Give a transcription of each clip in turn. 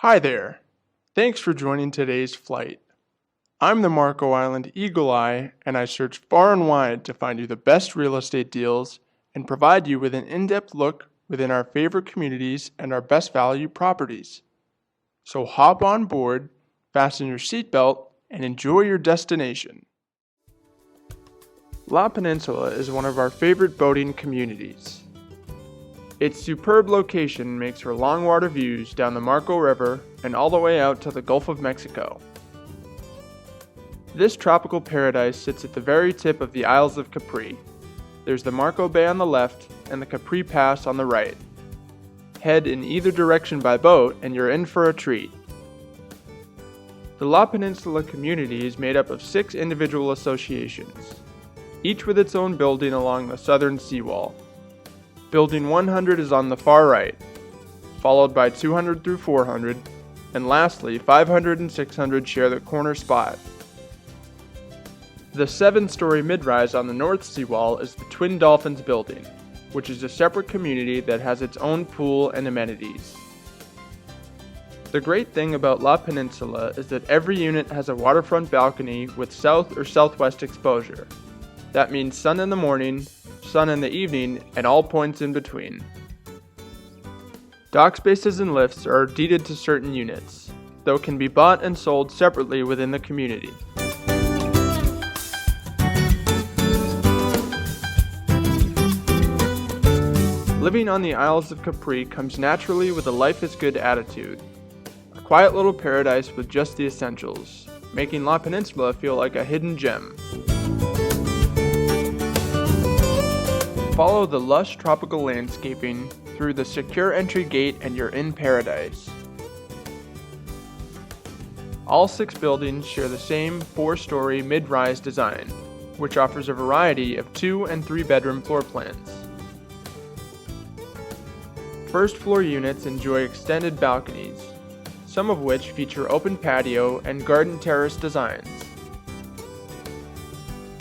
Hi there. Thanks for joining today's flight. I'm the Marco Island Eagle Eye, and I search far and wide to find you the best real estate deals and provide you with an in-depth look within our favorite communities and our best value properties. So hop on board, fasten your seatbelt, and enjoy your destination. La Peninsula is one of our favorite boating communities. Its superb location makes for long water views down the Marco River and all the way out to the Gulf of Mexico. This tropical paradise sits at the very tip of the Isles of Capri. There's the Marco Bay on the left and the Capri Pass on the right. Head in either direction by boat and you're in for a treat. The La Peninsula community is made up of 6 individual associations, each with its own building along the southern seawall. Building 100 is on the far right, followed by 200 through 400, and lastly 500 and 600 share the corner spot. The 7-story mid-rise on the north seawall is the Twin Dolphins building, which is a separate community that has its own pool and amenities. The great thing about La Peninsula is that every unit has a waterfront balcony with south or southwest exposure. That means sun in the morning, sun in the evening, and all points in between. Dock spaces and lifts are deeded to certain units, though can be bought and sold separately within the community. Living on the Isles of Capri comes naturally with a life-is-good attitude. A quiet little paradise with just the essentials, making La Peninsula feel like a hidden gem. Follow the lush tropical landscaping through the secure entry gate and you're in paradise. All 6 buildings share the same 4-story mid-rise design, which offers a variety of 2 and 3 bedroom floor plans. First floor units enjoy extended balconies, some of which feature open patio and garden terrace designs.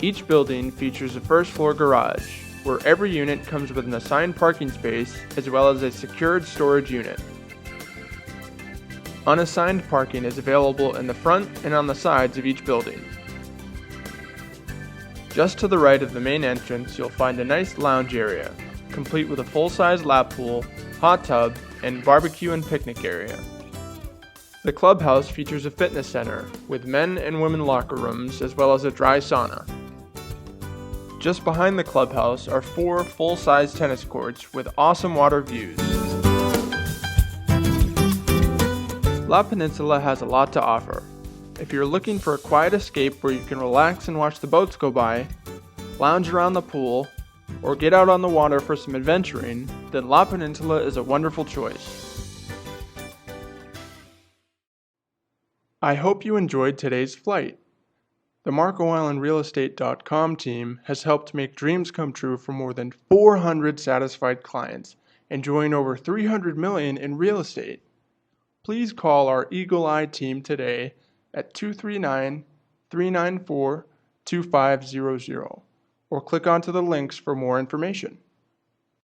Each building features a first floor garage, where every unit comes with an assigned parking space as well as a secured storage unit. Unassigned parking is available in the front and on the sides of each building. Just to the right of the main entrance, you'll find a nice lounge area, complete with a full-size lap pool, hot tub, and barbecue and picnic area. The clubhouse features a fitness center with men and women locker rooms as well as a dry sauna. Just behind the clubhouse are 4 full-size tennis courts with awesome water views. La Peninsula has a lot to offer. If you're looking for a quiet escape where you can relax and watch the boats go by, lounge around the pool, or get out on the water for some adventuring, then La Peninsula is a wonderful choice. I hope you enjoyed today's flight. The MarcoIslandRealEstate.com team has helped make dreams come true for more than 400 satisfied clients, enjoying over $300 million in real estate. Please call our Eagle Eye team today at 239-394-2500 or click onto the links for more information.